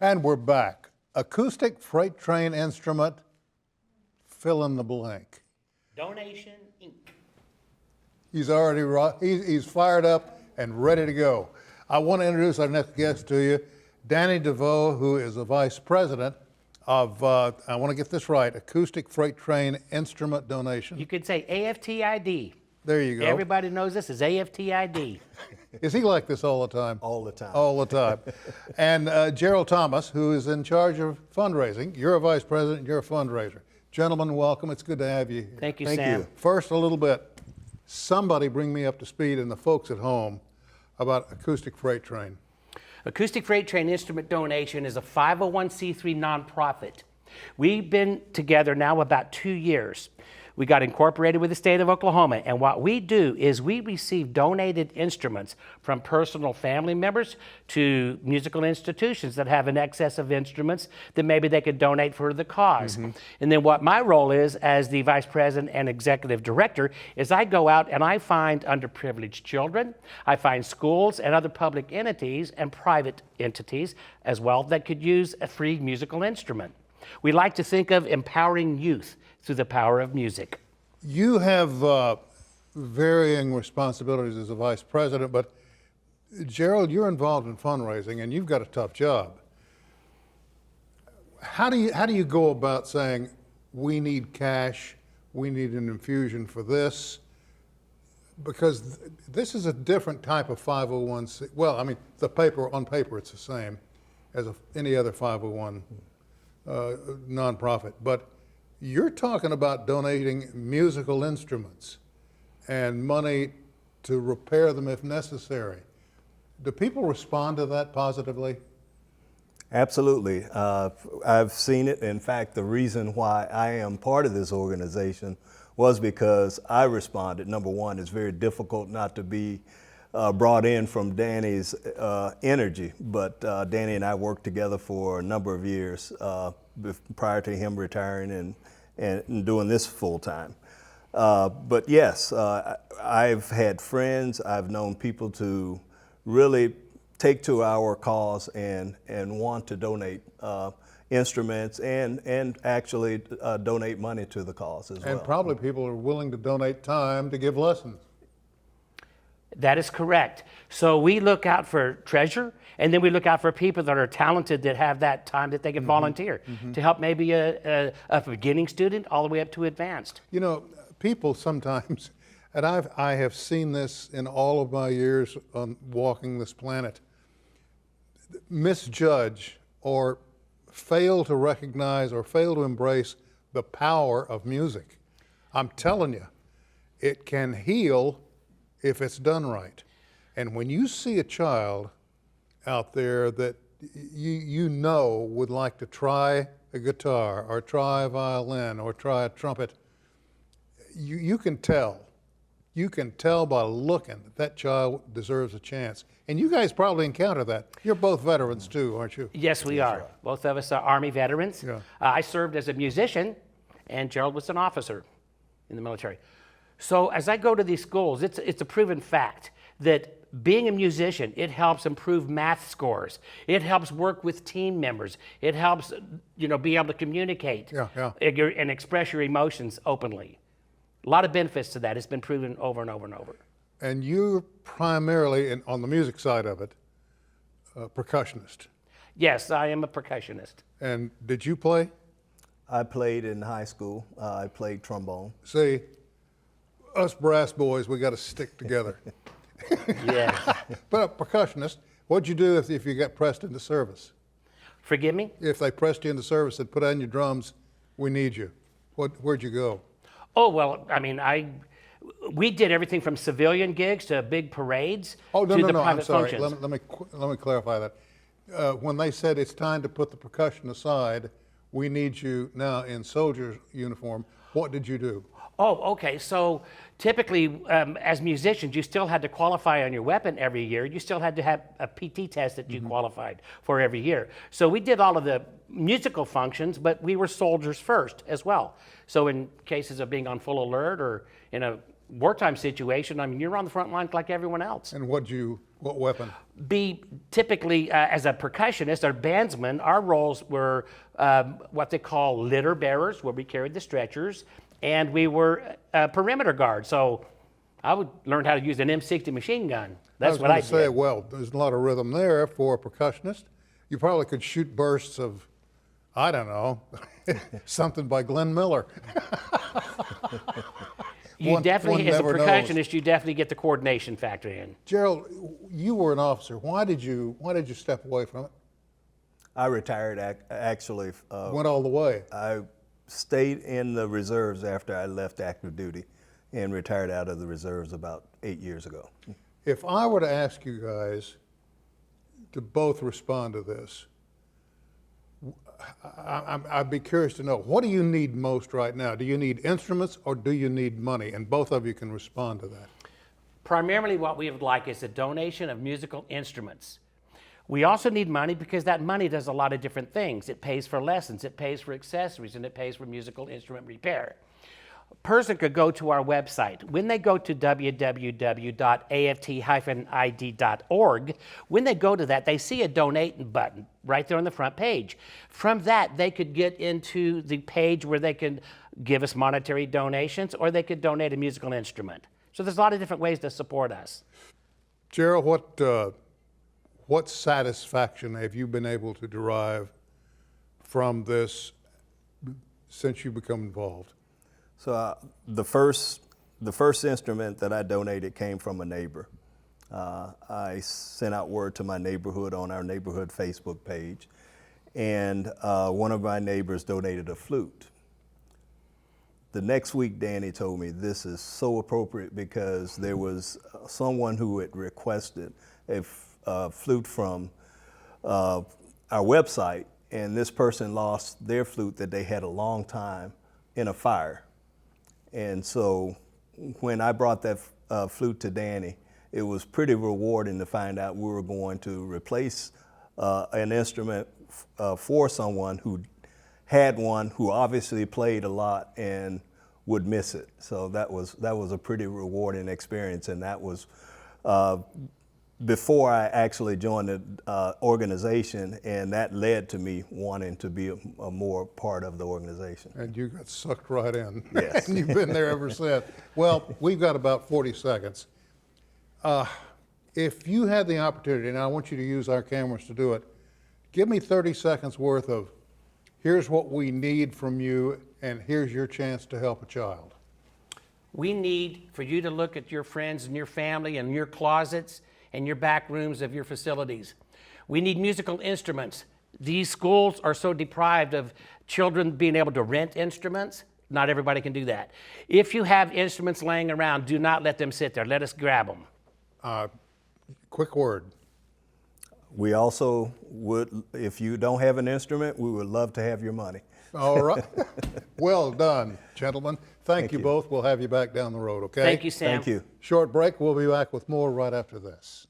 And we're back. Acoustic freight train instrument, fill in the blank. Donation Inc. He's already he's fired up and ready to go. I want to introduce our next guest to you, Danny DeVore, who is the vice president of, I want to get this right, Acoustic Freight Train Instrument Donation. You could say AFTID. There you go. Everybody knows this is AFTID. Is he like this all the time? All the time. All the time. And Gerald Thomas, who is in charge of fundraising. You're a vice president, you're a fundraiser. Gentlemen, welcome. It's good to have you here. Thank you, Thank Sam. you. First, a little bit. Somebody bring me up to speed, and the folks at home, about Acoustic Freight Train. Acoustic Freight Train Instrument Donation is a 501c3 nonprofit. We've been together now about 2 years. We got incorporated with the state of Oklahoma, and what we do is we receive donated instruments from personal family members to musical institutions that have an excess of instruments that maybe they could donate for the cause. And then what my role is as the vice president and executive director is I go out and I find underprivileged children, I find schools and other public entities and private entities as well that could use a free musical instrument. We like to think of empowering youth through the power of music. You have varying responsibilities as a vice president, but Gerald, you're involved in fundraising and you've got a tough job. How do you go about saying, we need cash, we need an infusion for this? Because this is a different type of 501c. Well, I mean, on paper it's the same as any other 501 nonprofit, but you're talking about donating musical instruments and money to repair them if necessary. Do people respond to that positively? Absolutely. I've seen it. In fact, the reason why I am part of this organization was because I responded. Number one, it's very difficult not to be brought in from Danny's energy, but Danny and I worked together for a number of years prior to him retiring and doing this full time. But yes, I've had friends, I've known people to really take to our cause and want to donate instruments and actually donate money to the cause as well. And probably people are willing to donate time to give lessons. That is correct. So we look out for treasure, and then we look out for people that are talented that have that time that they can volunteer to help maybe a beginning student all the way up to advanced. You know, people sometimes, and I have seen this in all of my years on walking this planet, misjudge or fail to recognize or fail to embrace the power of music. I'm telling you, it can heal if it's done right. And when you see a child out there that you know would like to try a guitar or try a violin or try a trumpet, you can tell. You can tell by looking that child deserves a chance. And you guys probably encounter that. You're both veterans too, aren't you? Yes, we are. Both of us are Army veterans. Yeah. I served as a musician, and Gerald was an officer in the military. So as I go to these schools, it's a proven fact that being a musician, it helps improve math scores. It helps work with team members. It helps, be able to communicate and express your emotions openly. A lot of benefits to that. It's been proven over and over and over. And you're primarily, on the music side of it, a percussionist. Yes, I am a percussionist. And did you play? I played in high school. I played trombone. See, us brass boys, we got to stick together. Yeah. But a percussionist, what'd you do if you got pressed into service? Forgive me? If they pressed you into service and put on your drums, we need you. Where'd you go? Oh, well, I mean, we did everything from civilian gigs to big parades to the private I'm sorry. functions. Let me clarify that. When they said it's time to put the percussion aside, we need you now in soldier's uniform, what did you do? Oh, okay. So typically, as musicians, you still had to qualify on your weapon every year. You still had to have a PT test that you qualified for every year. So we did all of the musical functions, but we were soldiers first as well. So in cases of being on full alert or in a wartime situation, I mean, you're on the front lines like everyone else. And what weapon? Be typically, as a percussionist or bandsman, our roles were what they call litter bearers, where we carried the stretchers, and we were perimeter guards. So I would learn how to use an M60 machine gun. That's what I was going did. to say, well, there's a lot of rhythm there for a percussionist. You probably could shoot bursts of, I don't know, something by Glenn Miller. You definitely, as a never knows. percussionist, you definitely get the coordination factor in. Gerald, you were an officer. Why did you step away from it? I retired actually. Went all the way. I stayed in the reserves after I left active duty and retired out of the reserves about 8 years ago. If I were to ask you guys to both respond to this, I'd be curious to know, what do you need most right now? Do you need instruments or do you need money? And both of you can respond to that. Primarily what we would like is a donation of musical instruments. We also need money because that money does a lot of different things. It pays for lessons, it pays for accessories, and it pays for musical instrument repair. A person could go to our website. When they go to www.aft-id.org, when they go to that, they see a donate button right there on the front page. From that, they could get into the page where they can give us monetary donations, or they could donate a musical instrument. So there's a lot of different ways to support us. Gerald, what satisfaction have you been able to derive from this since you become involved? So the first instrument that I donated came from a neighbor. I sent out word to my neighborhood on our neighborhood Facebook page, and one of my neighbors donated a flute. The next week, Danny told me this is so appropriate because there was someone who had requested a flute from our website, and this person lost their flute that they had a long time in a fire. And so when I brought that flute to Danny, it was pretty rewarding to find out we were going to replace an instrument for someone who had one who obviously played a lot and would miss it. So that was a pretty rewarding experience, and that was before I actually joined the organization, and that led to me wanting to be a more part of the organization. And you got sucked right in. Yes. And you've been there ever since. Well, we've got about 40 seconds. If you had the opportunity, and I want you to use our cameras to do it, give me 30 seconds worth of, here's what we need from you, and here's your chance to help a child. We need for you to look at your friends and your family and your closets and your back rooms of your facilities. We need musical instruments. These schools are so deprived of children being able to rent instruments. Not everybody can do that. If you have instruments laying around, do not let them sit there. Let us grab them. Quick word. We also would, if you don't have an instrument, we would love to have your money. All right. Well done, gentlemen. Thank you both. We'll have you back down the road, okay? Thank you, Sam. Thank you. Short break. We'll be back with more right after this.